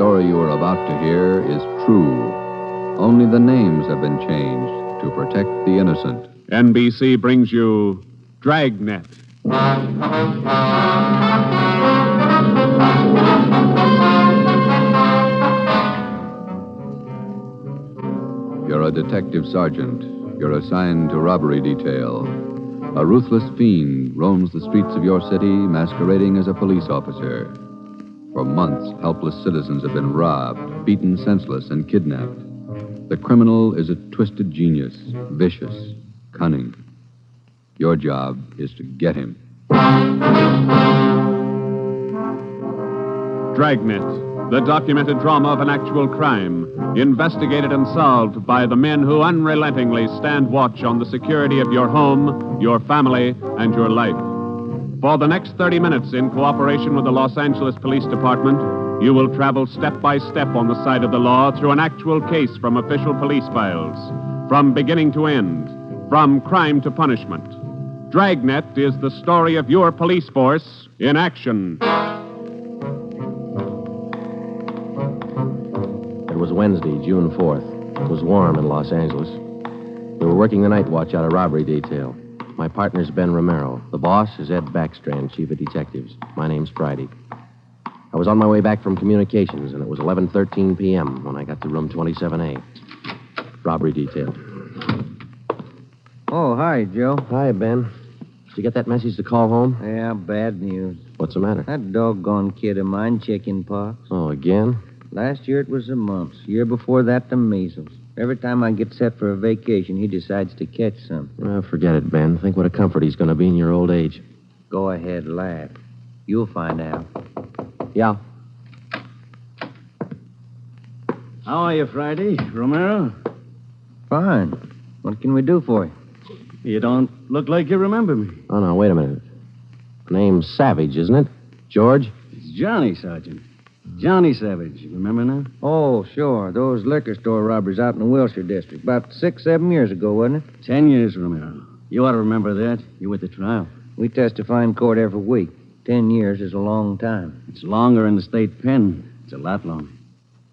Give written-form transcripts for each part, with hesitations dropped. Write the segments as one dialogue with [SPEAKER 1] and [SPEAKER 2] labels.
[SPEAKER 1] story you are about to hear is true. Only the names have been changed to protect the innocent.
[SPEAKER 2] NBC brings you Dragnet.
[SPEAKER 1] You're a detective sergeant. You're assigned to robbery detail. A ruthless fiend roams the streets of your city masquerading as a police officer. For months, helpless citizens have been robbed, beaten senseless, and kidnapped. The criminal is a twisted genius, vicious, cunning. Your job is to get him.
[SPEAKER 2] Dragnet, the documented drama of an actual crime, investigated and solved by the men who unrelentingly stand watch on the security of your home, your family, and your life. For the next 30 minutes, in cooperation with the Los Angeles Police Department, you will travel step by step on the side of the law through an actual case from official police files, from beginning to end, from crime to punishment. Dragnet is the story of your police force in action.
[SPEAKER 3] It was Wednesday, June 4th. It was warm in Los Angeles. We were working the night watch out of robbery detail. My partner's Ben Romero. The boss is Ed Backstrand, chief of detectives. My name's Friday. I was on my way back from communications, and it was 11:13 p.m. when I got to room 27A. Robbery detail.
[SPEAKER 4] Oh, hi, Joe.
[SPEAKER 3] Hi, Ben. Did you get that message to call home?
[SPEAKER 4] Yeah, bad news.
[SPEAKER 3] What's the matter?
[SPEAKER 4] That doggone kid of mine, chicken pox.
[SPEAKER 3] Oh, again?
[SPEAKER 4] Last year it was the mumps. Year before that, the measles. Every time I get set for a vacation, he decides to catch something.
[SPEAKER 3] Well, forget it, Ben. Think what a comfort he's going to be in your old age.
[SPEAKER 4] Go ahead, laugh. You'll find out.
[SPEAKER 3] Yeah.
[SPEAKER 5] How are you, Friday? Romero?
[SPEAKER 4] Fine. What can we do for you?
[SPEAKER 5] You don't look like you remember me.
[SPEAKER 3] Oh, no, wait a minute. Name's Savage, isn't it? George?
[SPEAKER 5] It's Johnny, Sergeant. Johnny Savage. You remember now?
[SPEAKER 4] Oh, sure. Those liquor store robberies out in the Wilshire district. About 6-7 years ago, wasn't it?
[SPEAKER 5] 10 years, Romero. You ought to remember that. You were at the trial.
[SPEAKER 4] We testify in court every week. 10 years is a long time.
[SPEAKER 5] It's longer in the state pen. It's a lot longer.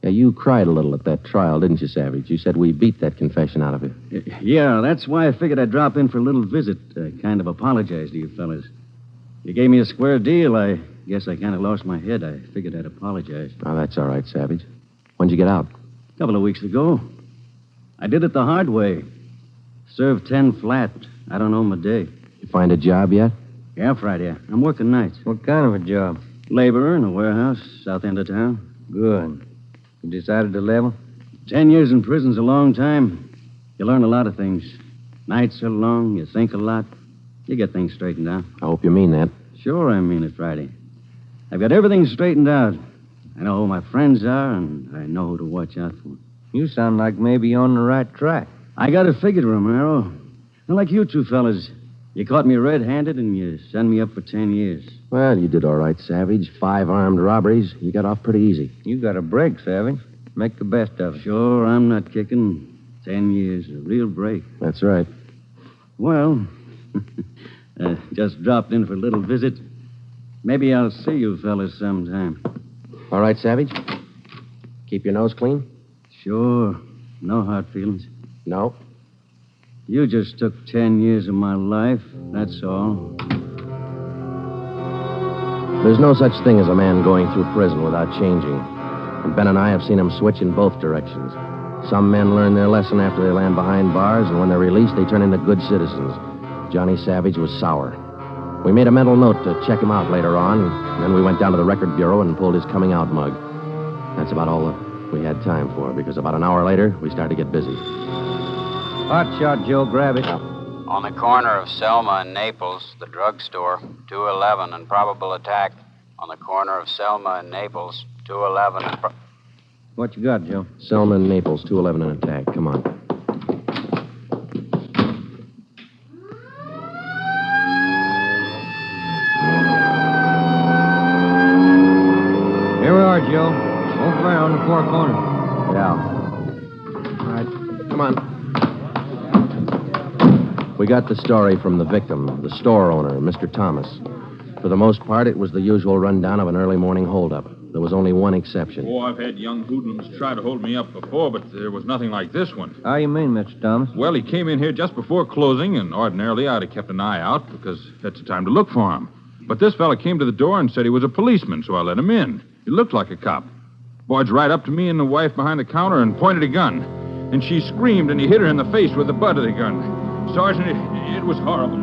[SPEAKER 3] Yeah, you cried a little at that trial, didn't you, Savage? You said we beat that confession out of you.
[SPEAKER 5] Yeah, that's why I figured I'd drop in for a little visit. Kind of apologize to you fellas. You gave me a square deal. I guess I kind of lost my head. I figured I'd apologize.
[SPEAKER 3] Oh, that's all right, Savage. When'd you get out?
[SPEAKER 5] A couple of weeks ago. I did it the hard way. Served 10 flat. I don't know my day.
[SPEAKER 3] You find a job yet?
[SPEAKER 5] Yeah, Friday. I'm working nights.
[SPEAKER 4] What kind of a job?
[SPEAKER 5] Laborer in a warehouse, south end of town.
[SPEAKER 4] Good. You decided to level?
[SPEAKER 5] 10 years in prison's a long time. You learn a lot of things. Nights are long. You think a lot. You get things straightened out.
[SPEAKER 3] I hope you mean that.
[SPEAKER 5] Sure, I mean it, Friday. I've got everything straightened out. I know who my friends are, and I know who to watch out for.
[SPEAKER 4] You sound like maybe you're on the right track.
[SPEAKER 5] I got it figured, Romero. Not like you two fellas. You caught me red-handed, and you sent me up for 10 years.
[SPEAKER 3] Well, you did all right, Savage. 5 armed robberies. You got off pretty easy.
[SPEAKER 4] You got a break, Savage. Make the best of it.
[SPEAKER 5] Sure, I'm not kicking. 10 years, a real break.
[SPEAKER 3] That's right.
[SPEAKER 5] Well, just dropped in for a little visit. Maybe I'll see you fellas sometime.
[SPEAKER 3] All right, Savage? Keep your nose clean?
[SPEAKER 5] Sure. No hard feelings.
[SPEAKER 3] No.
[SPEAKER 5] You just took 10 years of my life, that's all.
[SPEAKER 3] There's no such thing as a man going through prison without changing. And Ben and I have seen him switch in both directions. Some men learn their lesson after they land behind bars, and when they're released, they turn into good citizens. Johnny Savage was sour. We made a mental note to check him out later on, and then we went down to the record bureau and pulled his coming out mug. That's about all that we had time for, because about an hour later, we started to get busy.
[SPEAKER 4] Hot shot, Joe. Grab it.
[SPEAKER 6] On the corner of Selma and Naples, the drugstore, 211 and probable attack. On the corner of Selma and Naples, 211 and...
[SPEAKER 4] What you got, Joe?
[SPEAKER 3] Selma and Naples, 211 and attack. Come on.
[SPEAKER 4] Here we are, Joe. Over there on the four corners.
[SPEAKER 3] Yeah. All right. Come on. We got the story from the victim, the store owner, Mr. Thomas. For the most part, it was the usual rundown of an early morning holdup. There was only one exception.
[SPEAKER 7] Oh, I've had young hoodlums try to hold me up before, but there was nothing like this one.
[SPEAKER 4] How you mean, Mr. Thomas?
[SPEAKER 7] Well, he came in here just before closing, and ordinarily I'd have kept an eye out because that's the time to look for him. But this fella came to the door and said he was a policeman, so I let him in. He looked like a cop. Barged right up to me and the wife behind the counter and pointed a gun. And she screamed, and he hit her in the face with the butt of the gun. Sergeant, it was horrible.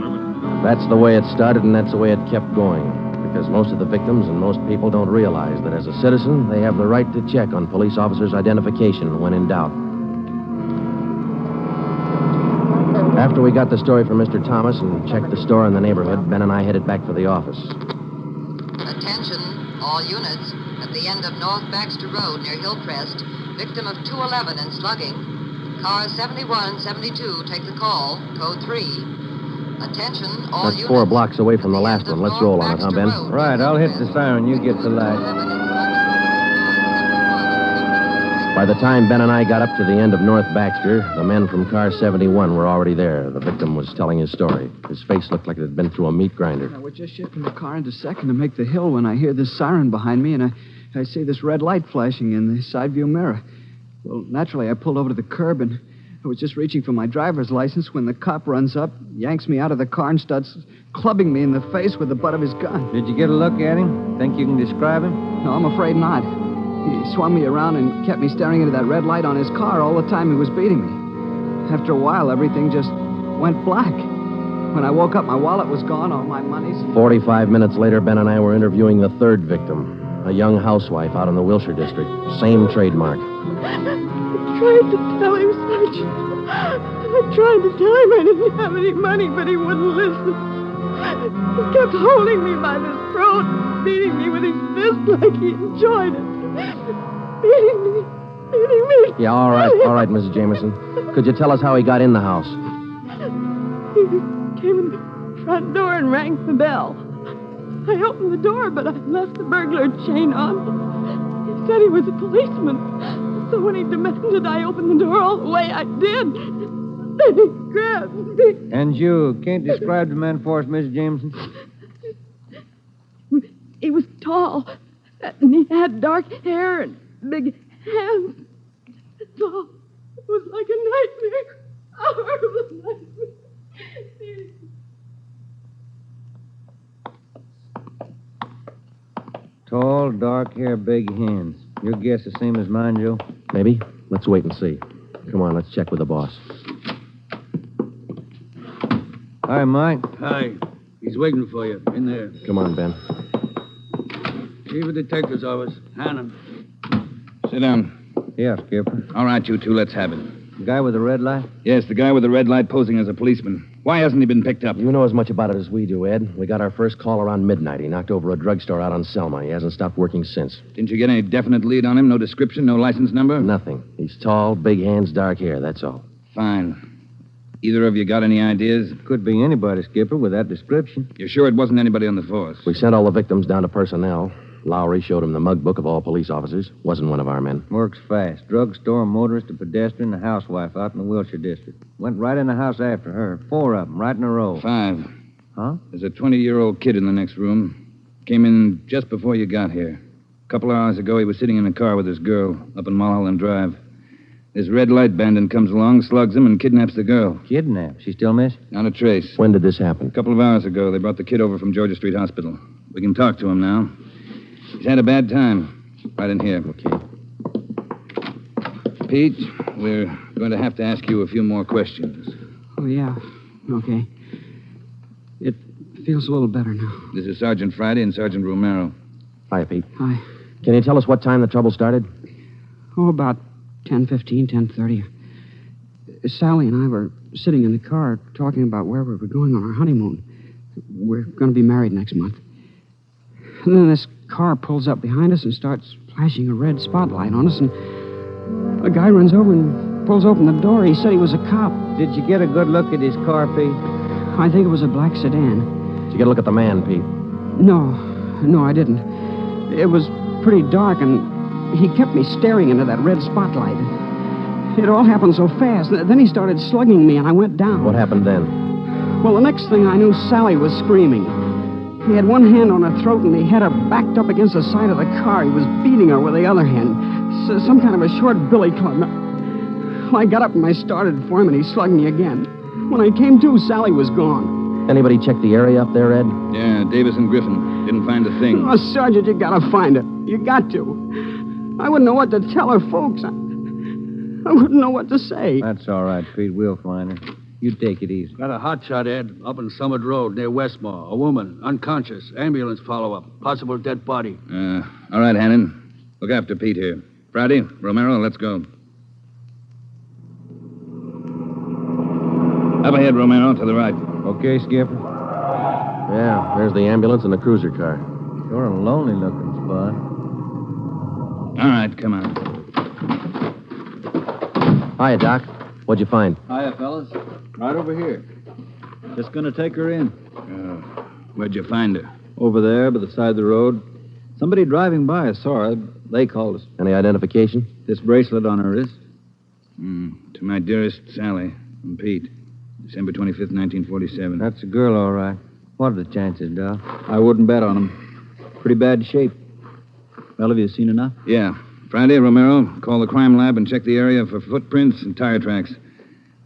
[SPEAKER 3] That's the way it started, and that's the way it kept going. Because most of the victims and most people don't realize that as a citizen, they have the right to check on police officers' identification when in doubt. After we got the story from Mr. Thomas and checked the store in the neighborhood, Ben and I headed back for the office.
[SPEAKER 8] Attention, all units. At the end of North Baxter Road near Hillcrest, victim of 211 and slugging. Car 7172, take the call. Code 3. Attention, all
[SPEAKER 3] That's
[SPEAKER 8] units.
[SPEAKER 3] 4 blocks away from the last one. Let's roll on it, huh, Ben?
[SPEAKER 4] Right, I'll hit the siren. You get the light.
[SPEAKER 3] By the time Ben and I got up to the end of North Baxter, the men from car 71 were already there. The victim was telling his story. His face looked like it had been through a meat grinder.
[SPEAKER 9] We're just shifting the car into second to make the hill when I hear this siren behind me, and I see this red light flashing in the side view mirror. Well, naturally, I pulled over to the curb, and I was just reaching for my driver's license when the cop runs up, yanks me out of the car, and starts clubbing me in the face with the butt of his gun.
[SPEAKER 4] Did you get a look at him? Think you can describe him?
[SPEAKER 9] No, I'm afraid not. He swung me around and kept me staring into that red light on his car all the time he was beating me. After a while, everything just went black. When I woke up, my wallet was gone, all my money's...
[SPEAKER 3] 45 minutes later, Ben and I were interviewing the third victim, a young housewife out in the Wilshire district. Same trademark.
[SPEAKER 10] I tried to tell him, Sergeant. I tried to tell him I didn't have any money, but he wouldn't listen. He kept holding me by the throat, beating me with his fist like he enjoyed it. Beating me.
[SPEAKER 3] Yeah, all right, Mrs. Jameson. Could you tell us how he got in the house?
[SPEAKER 10] He came in the front door and rang the bell. I opened the door, but I left the burglar chain on. He said he was a policeman. So when he demanded I open the door all the way, I did. Then he grabbed me.
[SPEAKER 4] And you can't describe the man for us, Mrs. Jameson?
[SPEAKER 10] He was tall, and he had dark hair and big hands. That's all. It was like a nightmare. A horrible nightmare.
[SPEAKER 4] Tall, dark hair, big hands. Your guess the same as mine, Joe?
[SPEAKER 3] Maybe. Let's wait and see. Come on, let's check with the boss.
[SPEAKER 4] Hi, Mike.
[SPEAKER 11] Hi. He's waiting for you. In there.
[SPEAKER 3] Come on, Ben.
[SPEAKER 11] Chief of Detective's office. Hannon.
[SPEAKER 12] Sit down.
[SPEAKER 4] Yeah, Skipper.
[SPEAKER 12] All right, you two, let's have it.
[SPEAKER 4] The guy with the red light?
[SPEAKER 12] Yes, the guy with the red light posing as a policeman. Why hasn't he been picked up?
[SPEAKER 3] You know as much about it as we do, Ed. We got our first call around midnight. He knocked over a drugstore out on Selma. He hasn't stopped working since.
[SPEAKER 12] Didn't you get any definite lead on him? No description, no license number?
[SPEAKER 3] Nothing. He's tall, big hands, dark hair, that's all.
[SPEAKER 12] Fine. Either of you got any ideas?
[SPEAKER 4] Could be anybody, Skipper, with that description.
[SPEAKER 12] You're sure it wasn't anybody on the force?
[SPEAKER 3] We sent all the victims down to personnel. Lowry showed him the mug book of all police officers. Wasn't one of our men.
[SPEAKER 4] Works fast. Drugstore, motorist, a pedestrian, a housewife out in the Wilshire district. Went right in the house after her. 4 of them, right in a row.
[SPEAKER 12] 5.
[SPEAKER 4] Huh?
[SPEAKER 12] There's a 20-year-old kid in the next room. Came in just before you got here. A couple hours ago, he was sitting in a car with his girl up in Mulholland Drive. This red light bandit comes along, slugs him, and kidnaps the girl.
[SPEAKER 4] Kidnapped? She still missing?
[SPEAKER 12] Not a trace.
[SPEAKER 3] When did this happen?
[SPEAKER 12] A couple of hours ago. They brought the kid over from Georgia Street Hospital. We can talk to him now. He's had a bad time. Right in here.
[SPEAKER 3] Okay.
[SPEAKER 12] Pete, we're going to have to ask you a few more questions.
[SPEAKER 9] Oh, yeah. Okay. It feels a little better now.
[SPEAKER 12] This is Sergeant Friday and Sergeant Romero.
[SPEAKER 3] Hi, Pete.
[SPEAKER 9] Hi.
[SPEAKER 3] Can you tell us what time the trouble started?
[SPEAKER 9] Oh, about 10:15, 10:30. Sally and I were sitting in the car talking about where we were going on our honeymoon. We're going to be married next month. And then this car pulls up behind us and starts flashing a red spotlight on us, and a guy runs over and pulls open the door. He said he was a cop.
[SPEAKER 4] Did you get a good look at his car, Pete?
[SPEAKER 9] I think it was a black sedan.
[SPEAKER 3] Did you get a look at the man, Pete?
[SPEAKER 9] No, I didn't. It was pretty dark, and he kept me staring into that red spotlight. It all happened so fast. Then he started slugging me, and I went down.
[SPEAKER 3] What happened then?
[SPEAKER 9] Well, the next thing I knew, Sally was screaming. He had one hand on her throat, and he had her backed up against the side of the car. He was beating her with the other hand. Some kind of a short billy club. Well, I got up and I started for him, and he slugged me again. When I came to, Sally was gone.
[SPEAKER 3] Anybody check the area up there, Ed?
[SPEAKER 12] Yeah, Davis and Griffin. Didn't find a thing.
[SPEAKER 9] Oh, Sergeant, you gotta find it. You got to. I wouldn't know what to tell her folks. I wouldn't know what to say.
[SPEAKER 4] That's all right, Pete. We'll find her. You take it easy.
[SPEAKER 11] Got a hot shot, Ed, up on Summit Road near Westmore. A woman, unconscious. Ambulance follow-up. Possible dead body.
[SPEAKER 12] All right, Hannon. Look after Pete here. Friday, Romero, let's go. Up ahead, Romero, to the right.
[SPEAKER 4] Okay, Skipper?
[SPEAKER 3] Yeah, there's the ambulance and the cruiser car.
[SPEAKER 4] Sure a lonely-looking spot.
[SPEAKER 12] All right, come on.
[SPEAKER 3] Hiya, Doc. What'd you find?
[SPEAKER 11] Hiya, fellas. Right over here. Just gonna take her in.
[SPEAKER 12] Where'd you find her?
[SPEAKER 11] Over there, by the side of the road. Somebody driving by saw her. They called us.
[SPEAKER 3] Any identification?
[SPEAKER 11] This bracelet on her wrist.
[SPEAKER 12] To my dearest Sally, from Pete. December 25th, 1947.
[SPEAKER 4] That's a girl, all right. What are the chances, Doc?
[SPEAKER 11] I wouldn't bet on them. Pretty bad shape. Well, have you seen enough?
[SPEAKER 12] Yeah. Friday, Romero, call the crime lab and check the area for footprints and tire tracks.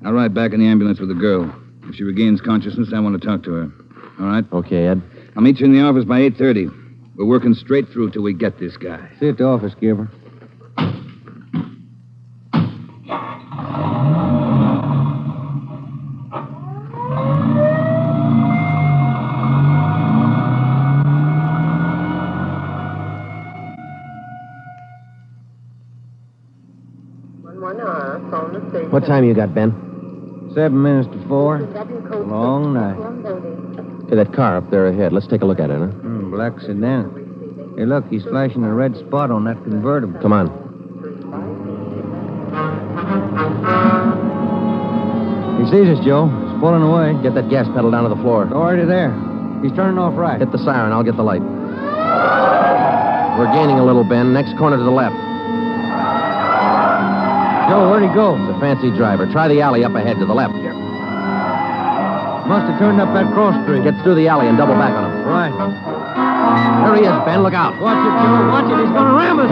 [SPEAKER 12] I'll ride back in the ambulance with the girl. If she regains consciousness, I want to talk to her. All right?
[SPEAKER 3] Okay, Ed.
[SPEAKER 12] I'll meet you in the office by 8:30. We're working straight through till we get this guy.
[SPEAKER 4] See you at the office, Skipper.
[SPEAKER 3] What time you got, Ben?
[SPEAKER 4] 7 minutes to 4. Long night.
[SPEAKER 3] Hey, that car up there ahead. Let's take a look at it, huh?
[SPEAKER 4] Black sedan. Hey, look, he's flashing a red spot on that convertible.
[SPEAKER 3] Come on.
[SPEAKER 4] He sees us, Joe. He's pulling away.
[SPEAKER 3] Get that gas pedal down to the floor.
[SPEAKER 4] Already there. He's turning off right.
[SPEAKER 3] Hit the siren. I'll get the light. We're gaining a little, Ben. Next corner to the left.
[SPEAKER 4] Joe, where'd he go?
[SPEAKER 3] It's a fancy driver. Try the alley up ahead to the left. Here.
[SPEAKER 4] Must have turned up that cross street.
[SPEAKER 3] Get through the alley and double back on him.
[SPEAKER 4] Right.
[SPEAKER 3] There he is, Ben. Look out.
[SPEAKER 4] Watch it, Joe. Watch it. He's going to ram us.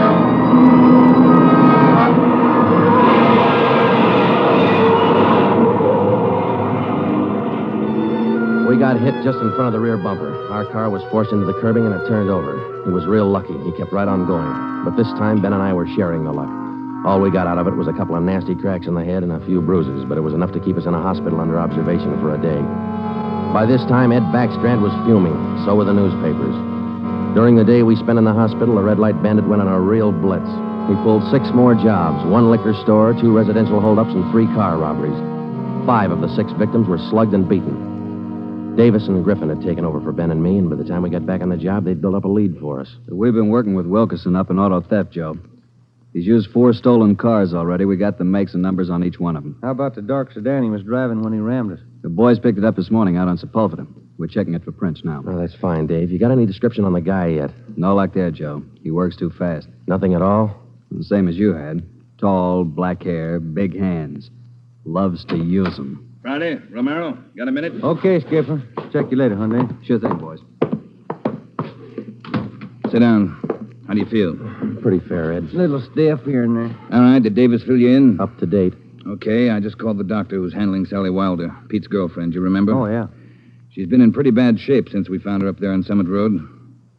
[SPEAKER 3] We got hit just in front of the rear bumper. Our car was forced into the curbing and it turned over. He was real lucky. He kept right on going. But this time, Ben and I were sharing the luck. All we got out of it was a couple of nasty cracks in the head and a few bruises, but it was enough to keep us in a hospital under observation for a day. By this time, Ed Backstrand was fuming. So were the newspapers. During the day we spent in the hospital, the red light bandit went on a real blitz. He pulled 6 more jobs, 1 liquor store, 2 residential holdups, and 3 car robberies. 5 of the 6 victims were slugged and beaten. Davis and Griffin had taken over for Ben and me, and by the time we got back on the job, they'd built up a lead for us.
[SPEAKER 13] We've been working with Wilkerson up in auto theft, Joe. He's used 4 stolen cars already. We got the makes and numbers on each one of them.
[SPEAKER 4] How about the dark sedan he was driving when he rammed us?
[SPEAKER 13] The boys picked it up this morning out on Sepulveda. We're checking it for prints now.
[SPEAKER 3] Oh, that's fine, Dave. You got any description on the guy yet?
[SPEAKER 13] No luck there, Joe. He works too fast.
[SPEAKER 3] Nothing at all?
[SPEAKER 13] The same as you had. Tall, black hair, big hands. Loves to use them.
[SPEAKER 12] Friday, Romero, got a minute?
[SPEAKER 4] Okay, Skipper. Check you later, Hyundai.
[SPEAKER 13] Sure thing, boys.
[SPEAKER 12] Sit down. How do you feel?
[SPEAKER 3] Pretty fair, Ed.
[SPEAKER 4] Little stiff here and there.
[SPEAKER 12] All right, did Davis fill you in?
[SPEAKER 3] Up to date.
[SPEAKER 12] Okay, I just called the doctor who's handling Sally Wilder, Pete's girlfriend. You remember?
[SPEAKER 4] Oh, yeah.
[SPEAKER 12] She's been in pretty bad shape since we found her up there on Summit Road.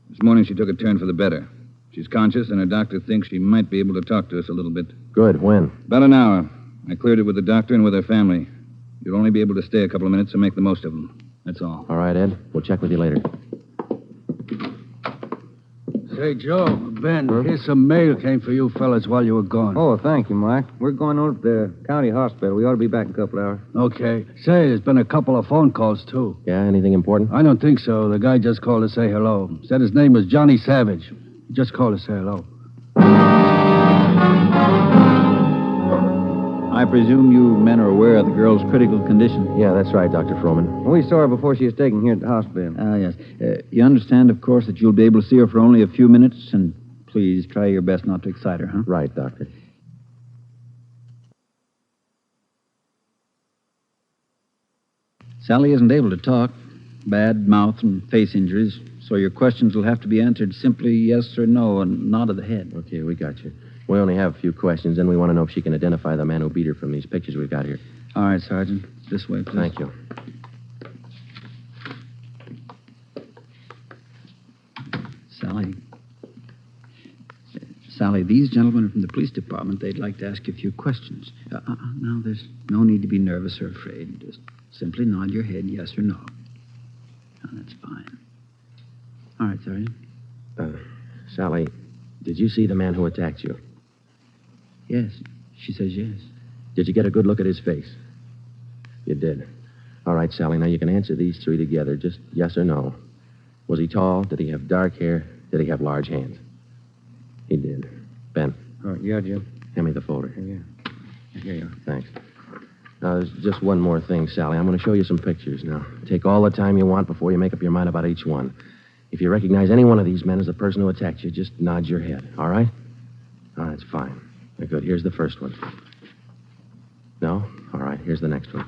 [SPEAKER 12] This morning she took a turn for the better. She's conscious, and her doctor thinks she might be able to talk to us a little bit.
[SPEAKER 3] Good. When?
[SPEAKER 12] About an hour. I cleared it with the doctor and with her family. You'll only be able to stay a couple of minutes, so make the most of them. That's all.
[SPEAKER 3] All right, Ed. We'll check with you later.
[SPEAKER 11] Say, Joe, Ben, here's some mail came for you fellas while you were gone.
[SPEAKER 4] Oh, thank you, Mike. We're going over to the county hospital. We ought to be back in a couple hours.
[SPEAKER 11] Okay. Say, there's been a couple of phone calls, too.
[SPEAKER 3] Yeah, anything important?
[SPEAKER 11] I don't think so. The guy just called to say hello. Said his name was Johnny Savage. He just called to say hello.
[SPEAKER 14] I presume you men are aware of the girl's critical condition.
[SPEAKER 3] Yeah, that's right, Dr. Froman.
[SPEAKER 4] We saw her before she was taken here at the hospital.
[SPEAKER 14] Yes. You understand, of course, that you'll be able to see her for only a few minutes, and please try your best not to excite her, huh?
[SPEAKER 3] Right, Doctor.
[SPEAKER 14] Sally isn't able to talk. Bad mouth and face injuries, so your questions will have to be answered simply yes or no and nod of the head.
[SPEAKER 3] Okay, we got you. We only have a few questions, and we want to know if she can identify the man who beat her from these pictures we've got here.
[SPEAKER 14] All right, Sergeant. This way, please.
[SPEAKER 3] Thank you.
[SPEAKER 14] Sally, these gentlemen are from the police department. They'd like to ask you a few questions. Now, there's no need to be nervous or afraid. Just simply nod your head yes or no. Oh, that's fine. All right, Sergeant.
[SPEAKER 3] Sally, did you see the man who attacked you?
[SPEAKER 14] Yes. She says yes.
[SPEAKER 3] Did you get a good look at his face? You did. All right, Sally, now you can answer these three together. Just yes or no. Was he tall? Did he have dark hair? Did he have large hands? He did. Ben.
[SPEAKER 4] Oh, yeah, Jim.
[SPEAKER 3] Hand me the folder.
[SPEAKER 4] Yeah. Here you are.
[SPEAKER 3] Thanks. Now, there's just one more thing, Sally. I'm going to show you some pictures. Now, take all the time you want before you make up your mind about each one. If you recognize any one of these men as the person who attacked you, just nod your head, all right? Oh, that's fine. Good. Here's the first one. No? All right. Here's the next one.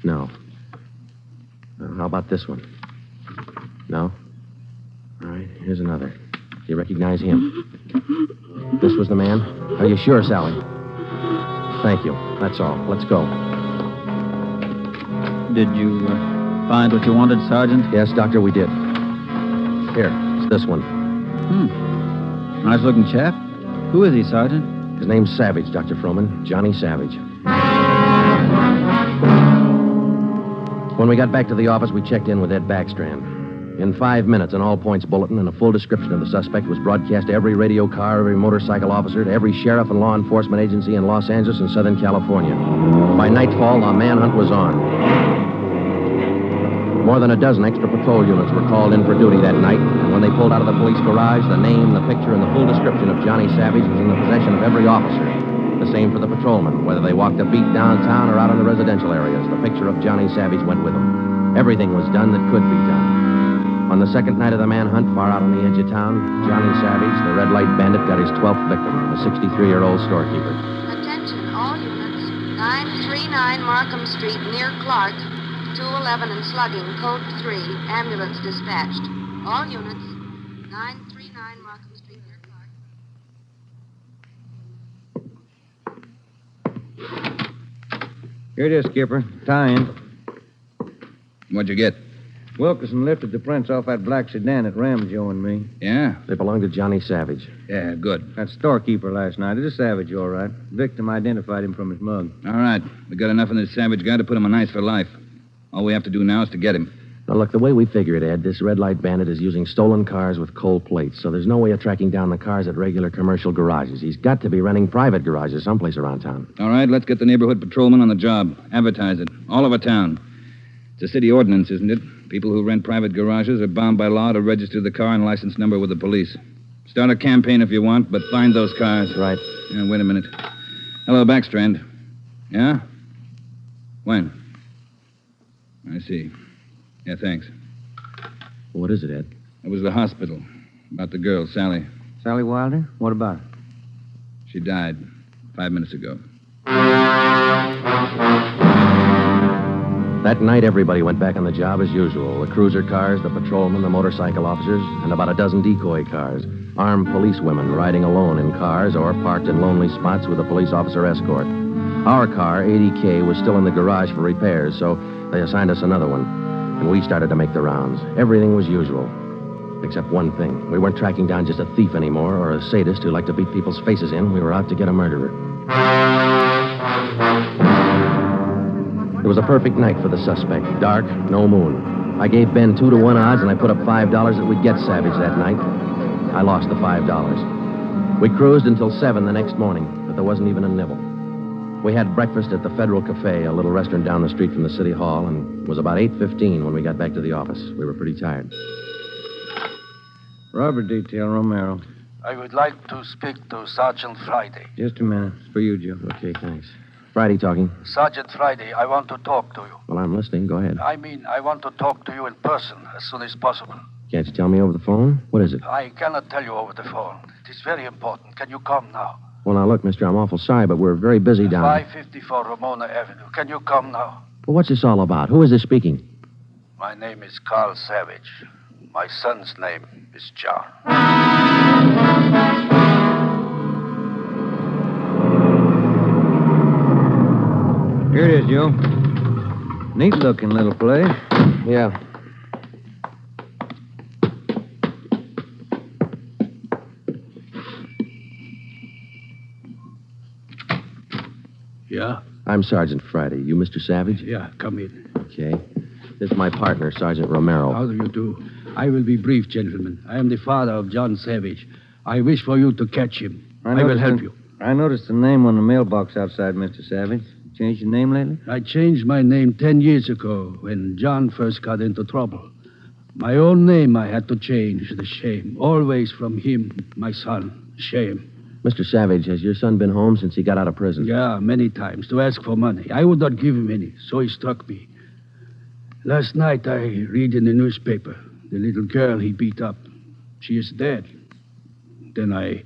[SPEAKER 3] No. How about this one? No? All right. Here's another. Do you recognize him? This was the man? Are you sure, Sally? Thank you. That's all. Let's go.
[SPEAKER 14] Did you find what you wanted, Sergeant?
[SPEAKER 3] Yes, Doctor, we did. Here, it's this one.
[SPEAKER 14] Nice-looking chap. Who is he, Sergeant?
[SPEAKER 3] His name's Savage, Dr. Froman. Johnny Savage. When we got back to the office, we checked in with Ed Backstrand. In 5 minutes, an all-points bulletin and a full description of the suspect was broadcast to every radio car, every motorcycle officer, to every sheriff and law enforcement agency in Los Angeles and Southern California. By nightfall, the manhunt was on. More than a dozen extra patrol units were called in for duty that night, and when they pulled out of the police garage, the name, the picture, and the full description of Johnny Savage was in the possession of every officer. The same for the patrolmen, whether they walked a beat downtown or out in the residential areas. The picture of Johnny Savage went with them. Everything was done that could be done. On the second night of the manhunt, far out on the edge of town, Johnny Savage, the red light bandit, got his 12th victim, a 63-year-old storekeeper.
[SPEAKER 8] Attention, all units. 939 Markham Street, near Clark. 211 and slugging, code 3. Ambulance dispatched. All units. 939 Markham Street, near Clark.
[SPEAKER 4] Here it is, Skipper. Tie-in.
[SPEAKER 12] What'd you get?
[SPEAKER 4] Wilkerson lifted the prints off that black sedan that rammed Joe and me.
[SPEAKER 12] Yeah?
[SPEAKER 3] They belonged to Johnny Savage.
[SPEAKER 12] Yeah, good.
[SPEAKER 4] That storekeeper last night. It is Savage, all right. Victim identified him from his mug.
[SPEAKER 12] All right. We got enough in this Savage guy to put him on ice for life. All we have to do now is to get him.
[SPEAKER 3] Now, look, the way we figure it, Ed, this red light bandit is using stolen cars with cold plates, so there's no way of tracking down the cars at regular commercial garages. He's got to be renting private garages someplace around town.
[SPEAKER 12] All right, let's get the neighborhood patrolman on the job. Advertise it. All over town. It's a city ordinance, isn't it? People who rent private garages are bound by law to register the car and license number with the police. Start a campaign if you want, but find those cars.
[SPEAKER 3] Right.
[SPEAKER 12] Yeah, wait a minute. Hello, Backstrand. Yeah? When? I see. Yeah, thanks.
[SPEAKER 3] What is it, Ed?
[SPEAKER 12] It was the hospital. About the girl, Sally.
[SPEAKER 4] Sally Wilder? What about her?
[SPEAKER 12] She died 5 minutes ago.
[SPEAKER 3] That night, everybody went back on the job as usual. The cruiser cars, the patrolmen, the motorcycle officers, and about a dozen decoy cars. Armed policewomen riding alone in cars or parked in lonely spots with a police officer escort. Our car, 80K, was still in the garage for repairs, so they assigned us another one. And we started to make the rounds. Everything was usual. Except one thing. We weren't tracking down just a thief anymore or a sadist who liked to beat people's faces in. We were out to get a murderer. It was a perfect night for the suspect. Dark, no moon. I gave Ben 2-to-1 odds, and I put up $5 that we'd get Savage that night. I lost the $5. We cruised until 7 the next morning, but there wasn't even a nibble. We had breakfast at the Federal Cafe, a little restaurant down the street from the city hall, and it was about 8:15 when we got back to the office. We were pretty tired.
[SPEAKER 4] Robber detail, Romero.
[SPEAKER 15] I would like to speak to Sergeant Friday.
[SPEAKER 4] Just a minute. It's for you, Joe.
[SPEAKER 3] Okay, thanks. Friday talking.
[SPEAKER 15] Sergeant Friday, I want to talk to you.
[SPEAKER 3] Well, I'm listening. Go ahead.
[SPEAKER 15] I want to talk to you in person as soon as possible.
[SPEAKER 3] Can't you tell me over the phone? What is it?
[SPEAKER 15] I cannot tell you over the phone. It is very important. Can you come now?
[SPEAKER 3] Well, now, look, mister, I'm awful sorry, but we're very busy down...
[SPEAKER 15] 554 Ramona Avenue. Can you come now?
[SPEAKER 3] Well, what's this all about? Who is this speaking?
[SPEAKER 15] My name is Carl Savage. My son's name is John.
[SPEAKER 4] Here it is, Joe. Neat-looking little place.
[SPEAKER 3] Yeah.
[SPEAKER 11] Yeah?
[SPEAKER 3] I'm Sergeant Friday. You Mr. Savage?
[SPEAKER 11] Yeah, come in.
[SPEAKER 3] Okay. This is my partner, Sergeant Romero.
[SPEAKER 11] How do you do? I will be brief, gentlemen. I am the father of John Savage. I wish for you to catch him. I will help you.
[SPEAKER 4] I noticed the name on the mailbox outside, Mr. Savage. Changed your name lately?
[SPEAKER 11] I changed my name 10 years ago when John first got into trouble. My own name I had to change. The shame. Always from him, my son. Shame.
[SPEAKER 3] Mr. Savage, has your son been home since he got out of prison?
[SPEAKER 11] Yeah, many times to ask for money. I would not give him any, so he struck me. Last night I read in the newspaper the little girl he beat up. She is dead. Then I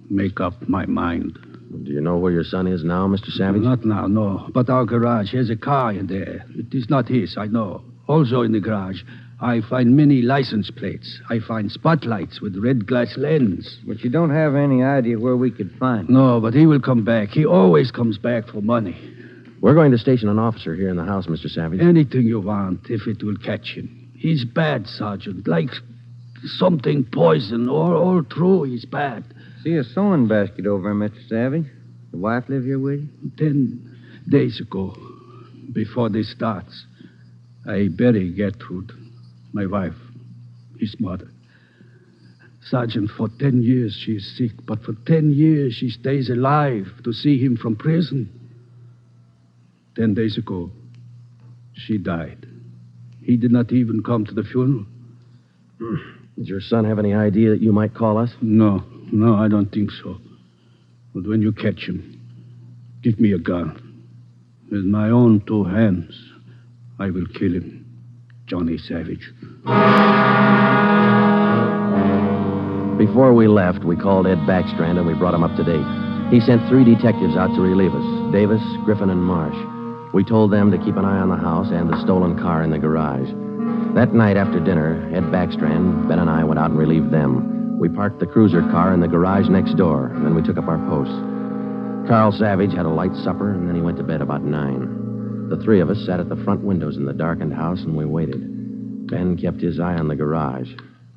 [SPEAKER 11] make up my mind.
[SPEAKER 3] Do you know where your son is now, Mr. Savage?
[SPEAKER 11] Not now, no. But our garage has a car in there. It is not his, I know. Also in the garage, I find many license plates. I find spotlights with red glass lens.
[SPEAKER 4] But you don't have any idea where we could find him.
[SPEAKER 11] No, but he will come back. He always comes back for money.
[SPEAKER 3] We're going to station an officer here in the house, Mr. Savage.
[SPEAKER 11] Anything you want, if it will catch him. He's bad, Sergeant. Like something poison. All through, he's bad.
[SPEAKER 4] See a sewing basket over there, Mr. Savage. The wife live here with you?
[SPEAKER 11] 10 days ago, before this starts, I bury Gertrude, my wife, his mother. Sergeant, for 10 years she is sick, but for 10 years she stays alive to see him from prison. 10 days ago, she died. He did not even come to the funeral.
[SPEAKER 3] Did your son have any idea that you might call us?
[SPEAKER 11] No, I don't think so. But when you catch him, give me a gun. With my own 2 hands, I will kill him. Johnny Savage.
[SPEAKER 3] Before we left, we called Ed Backstrand and we brought him up to date. He sent 3 detectives out to relieve us, Davis, Griffin, and Marsh. We told them to keep an eye on the house and the stolen car in the garage. That night after dinner, Ed Backstrand, Ben, and I went out and relieved them. We parked the cruiser car in the garage next door, and then we took up our posts. Carl Savage had a light supper, and then he went to bed about 9. The 3 of us sat at the front windows in the darkened house, and we waited. Ben kept his eye on the garage.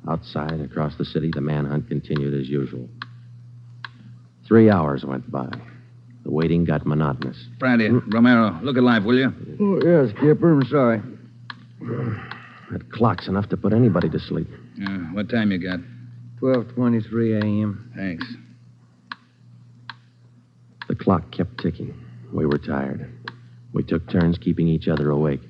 [SPEAKER 3] Outside, across the city, the manhunt continued as usual. 3 hours went by. The waiting got monotonous.
[SPEAKER 12] Friday, Romero, look alive, will you?
[SPEAKER 4] Oh, yes, Skipper. I'm sorry.
[SPEAKER 3] That clock's enough to put anybody to sleep.
[SPEAKER 12] What time you got?
[SPEAKER 4] 12:23 a.m.
[SPEAKER 12] Thanks.
[SPEAKER 3] The clock kept ticking. We were tired. We took turns keeping each other awake.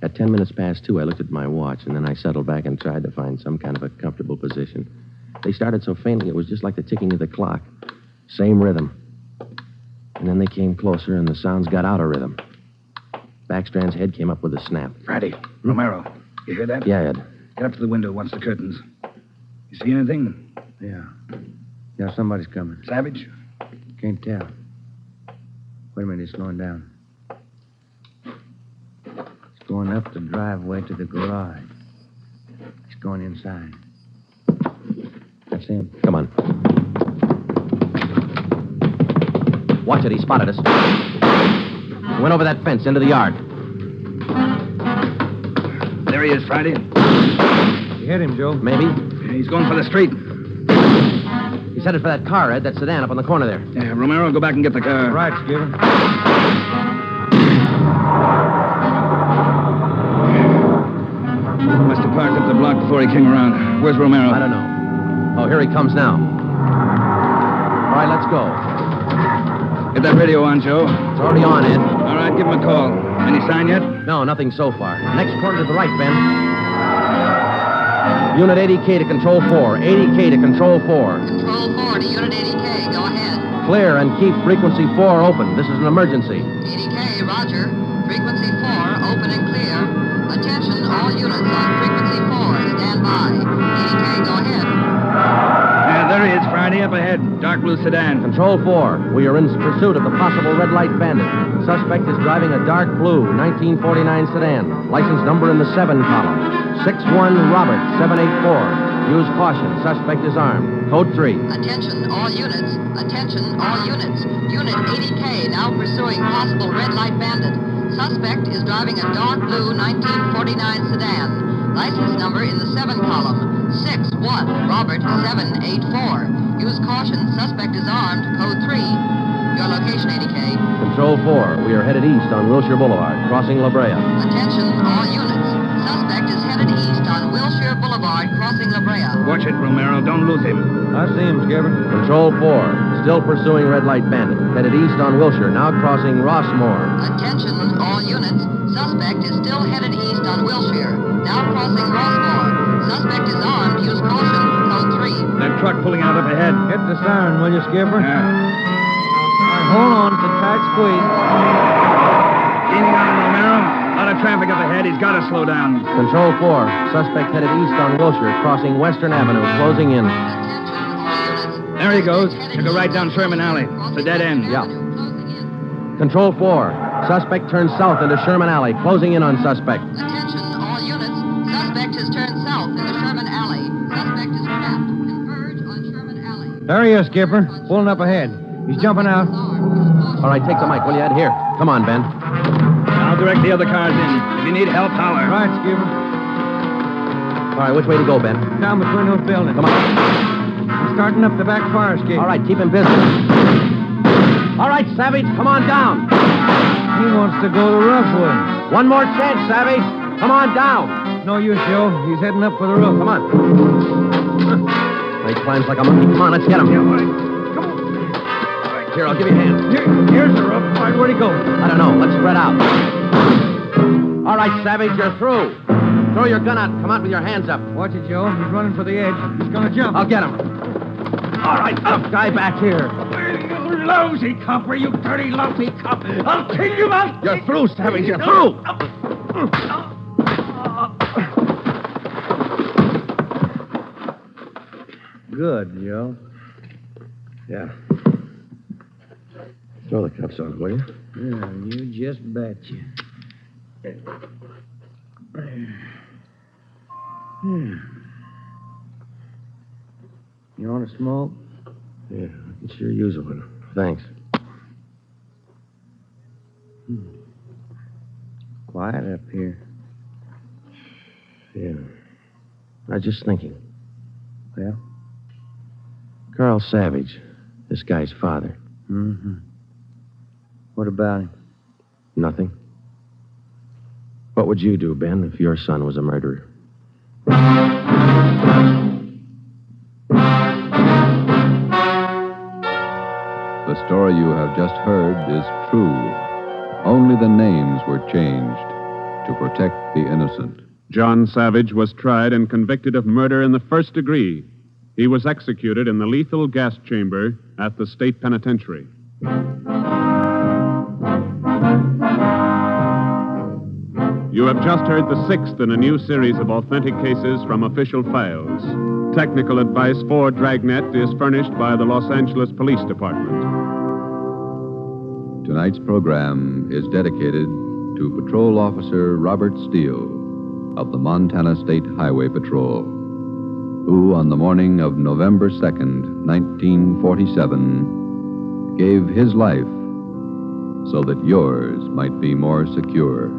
[SPEAKER 3] At 10 minutes past 2, I looked at my watch, and then I settled back and tried to find some kind of a comfortable position. They started so faintly, it was just like the ticking of the clock. Same rhythm. And then they came closer, and the sounds got out of rhythm. Backstrand's head came up with a snap.
[SPEAKER 12] Friday, Romero, you hear that?
[SPEAKER 3] Yeah, Ed.
[SPEAKER 12] Get up to the window, watch the curtains. You see anything?
[SPEAKER 4] Yeah. Yeah, somebody's coming.
[SPEAKER 12] Savage?
[SPEAKER 4] Can't tell. Wait a minute, he's slowing down. He's going up the driveway to the garage. He's going inside. That's him.
[SPEAKER 3] Come on. Watch it, he spotted us. He went over that fence into the yard.
[SPEAKER 12] There he is, Friday.
[SPEAKER 4] You hit him, Joe.
[SPEAKER 3] Maybe.
[SPEAKER 12] He's going for the street.
[SPEAKER 3] He's headed for that car, Ed, that sedan up on the corner there.
[SPEAKER 12] Yeah, Romero, go back and get the car.
[SPEAKER 4] Right, Skipper.
[SPEAKER 12] Must have parked up the block before he came around. Where's Romero?
[SPEAKER 3] I don't know. Oh, here he comes now. All right, let's go.
[SPEAKER 12] Get that radio on, Joe.
[SPEAKER 3] It's already on, Ed.
[SPEAKER 12] All right, give him a call. Any sign yet?
[SPEAKER 3] No, nothing so far. Next corner to the right, Ben. Unit 80K to Control 4. 80K to Control 4.
[SPEAKER 8] Control 4 to Unit 80K. Go ahead.
[SPEAKER 3] Clear and keep frequency 4 open. This is an emergency.
[SPEAKER 8] 80K, roger. Frequency 4, open and clear. Attention, all units on frequency 4. Stand by. 80K, go ahead.
[SPEAKER 12] Yeah, there he is, Friday, up ahead. dark blue sedan.
[SPEAKER 3] Control 4, we are in pursuit of the possible red light bandit. Suspect is driving a dark blue 1949 sedan. License number in the 7 column. 61 Robert 784. Use caution. Suspect is armed. Code 3.
[SPEAKER 8] Attention, all units. Attention, all units. Unit 80K now pursuing possible red light bandit. Suspect is driving a dark blue 1949 sedan. License number in the 7 column. 61 Robert 784. Use caution. Suspect is armed. Code 3. Your location, 80K.
[SPEAKER 3] Control 4, we are headed east on Wilshire Boulevard, crossing La Brea.
[SPEAKER 8] Attention, all units. Suspect is headed east on Wilshire Boulevard, crossing La Brea.
[SPEAKER 12] Watch it, Romero. Don't lose him.
[SPEAKER 4] I see him, Skipper.
[SPEAKER 3] Control 4, still pursuing red light bandit. Headed east on Wilshire, now crossing Rossmore.
[SPEAKER 8] Attention, all units. Suspect is still headed east on Wilshire, now crossing Rossmore. Suspect is armed. Use caution. Code 3.
[SPEAKER 12] That truck pulling out up ahead.
[SPEAKER 4] Hit the siren, will you, Skipper?
[SPEAKER 12] Yeah.
[SPEAKER 4] Hold on, it's a tight squeeze.
[SPEAKER 12] Leaning on him, Romero. A lot of traffic up ahead. He's got to slow down.
[SPEAKER 3] Control 4, suspect headed east on Wilshire, crossing Western Avenue, closing in.
[SPEAKER 12] There he goes. Took a right down Sherman Alley. It's a dead end.
[SPEAKER 3] Yeah. Control 4, suspect turns south into Sherman Alley, closing in on suspect.
[SPEAKER 8] Attention, all units. Suspect has turned south into Sherman Alley. Suspect is trapped. Converge on Sherman Alley.
[SPEAKER 4] There he is, Skipper. Pulling up ahead. He's jumping out.
[SPEAKER 3] All right, take the mic, will you, Ed? Here. Come on, Ben.
[SPEAKER 12] I'll direct the other cars in. If you need help, holler.
[SPEAKER 4] Right, Skipper.
[SPEAKER 3] All right, which way to go, Ben?
[SPEAKER 4] Down between those buildings.
[SPEAKER 3] Come on.
[SPEAKER 4] He's starting up the back fire escape.
[SPEAKER 3] All right, keep him busy. All right, Savage, come on down.
[SPEAKER 4] He wants to go to Roughwood.
[SPEAKER 3] One more chance, Savage. Come on down.
[SPEAKER 4] No use, Joe. He's heading up for the roof.
[SPEAKER 3] Come on. He climbs like a monkey. Come on, let's get him.
[SPEAKER 4] Yeah, all right. Come on.
[SPEAKER 3] Here, I'll give you a hand.
[SPEAKER 4] Here's the roof. All right, where'd he go?
[SPEAKER 3] I don't know. Let's spread out. All right, Savage, you're through. Throw your gun out and come out with your hands up.
[SPEAKER 4] Watch it, Joe. He's running for the edge. He's going to jump.
[SPEAKER 3] I'll get him. All right, up, guy back here.
[SPEAKER 11] You lousy copper, you dirty, lousy cop. I'll kill you, man.
[SPEAKER 3] You're through, Savage. You're through.
[SPEAKER 4] Good, Joe.
[SPEAKER 3] Yeah. Throw the cuffs on, will you?
[SPEAKER 4] Yeah, you just betcha. You want to smoke?
[SPEAKER 3] Yeah, I can sure use one. Thanks.
[SPEAKER 4] Quiet up here.
[SPEAKER 3] Yeah. I was just thinking.
[SPEAKER 4] Well?
[SPEAKER 3] Carl Savage, this guy's father.
[SPEAKER 4] Mm-hmm. What about him?
[SPEAKER 3] Nothing. What would you do, Ben, if your son was a murderer?
[SPEAKER 1] The story you have just heard is true. Only the names were changed to protect the innocent.
[SPEAKER 2] John Savage was tried and convicted of murder in the first degree. He was executed in the lethal gas chamber at the state penitentiary. You have just heard the sixth in a new series of authentic cases from official files. Technical advice for Dragnet is furnished by the Los Angeles Police Department.
[SPEAKER 1] Tonight's program is dedicated to Patrol Officer Robert Steele of the Montana State Highway Patrol, who on the morning of November 2nd, 1947, gave his life so that yours might be more secure.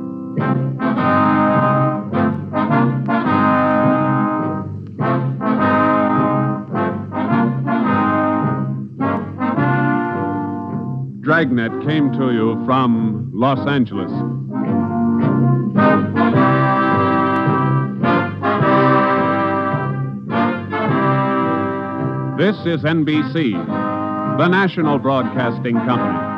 [SPEAKER 2] Dragnet came to you from Los Angeles. This is NBC, the national broadcasting company.